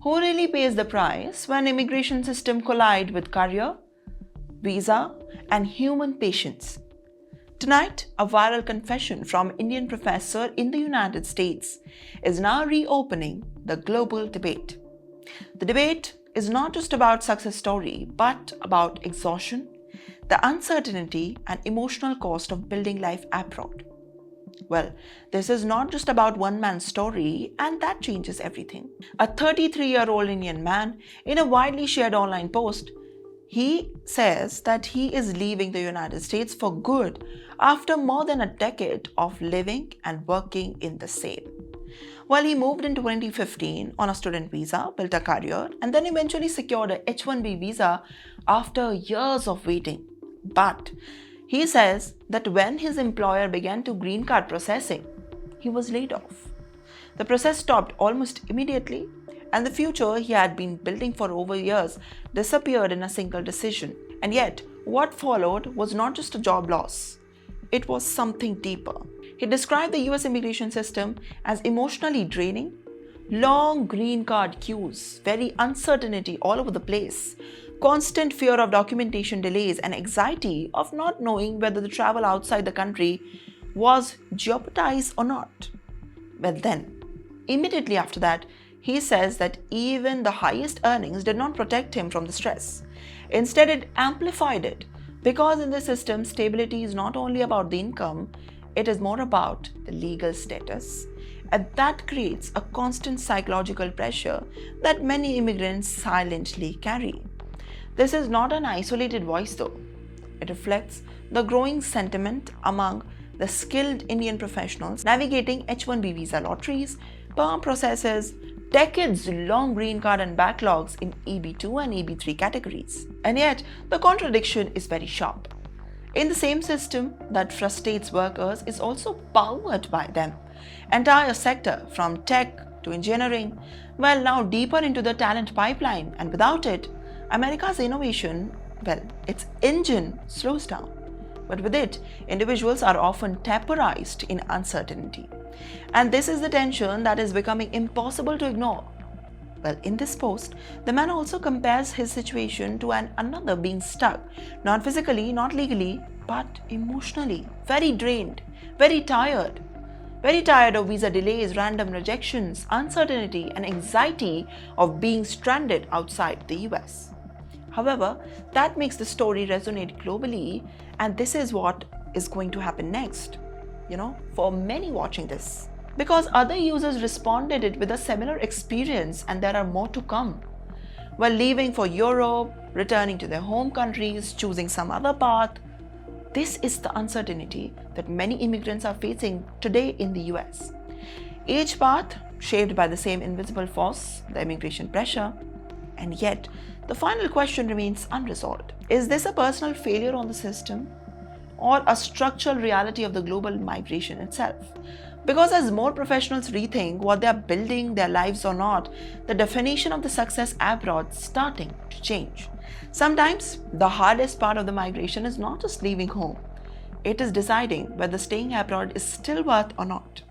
Who really pays the price when immigration system collide with career, visa, and human patience? Tonight, a viral confession from Indian professor in the United States is now reopening the global debate. The debate is not just about success story, but about exhaustion, the uncertainty, and emotional cost of building life abroad. Well, this is not just about one man's story, and that changes everything. A 33-year-old Indian man, in a widely shared online post, he says that he is leaving the United States for good after more than a decade of living and working in the same. Well, he moved in 2015 on a student visa, built a career, and then eventually secured a H-1B visa after years of waiting. But he says that when his employer began to green card processing, he was laid off. The process stopped almost immediately, and the future he had been building for over years disappeared in a single decision. And yet, what followed was not just a job loss. It was something deeper. He described the US immigration system as emotionally draining, long green card queues, very uncertainty all over the place, constant fear of documentation delays, and anxiety of not knowing whether the travel outside the country was jeopardized or not. But then, immediately after that, he says that even the highest earnings did not protect him from the stress. Instead, it amplified it, because in the system, stability is not only about the income, it is more about the legal status. And that creates a constant psychological pressure that many immigrants silently carry. This is not an isolated voice though. It reflects the growing sentiment among the skilled Indian professionals navigating H-1B visa lotteries, perm processes, decades-long green card and backlogs in EB2 and EB3 categories. And yet, the contradiction is very sharp. In the same system that frustrates workers is also powered by them. Entire sector, from tech to engineering, well, now deeper into the talent pipeline, and without it, America's innovation, well, its engine slows down. But with it, individuals are often temporized in uncertainty. And this is the tension that is becoming impossible to ignore. Well, in this post, the man also compares his situation to another being stuck, not physically, not legally, but emotionally, very drained, very tired of visa delays, random rejections, uncertainty, and anxiety of being stranded outside the US. However, that makes the story resonate globally, and this is what is going to happen next, for many watching this. Because other users responded it with a similar experience, and there are more to come. While leaving for Europe, returning to their home countries, choosing some other path, this is the uncertainty that many immigrants are facing today in the US. Each path shaped by the same invisible force, the immigration pressure, and yet the final question remains unresolved. Is this a personal failure on the system, or a structural reality of the global migration itself? Because as more professionals rethink what they are building their lives or not, the definition of the success abroad is starting to change. Sometimes the hardest part of the migration is not just leaving home. It is deciding whether staying abroad is still worth or not.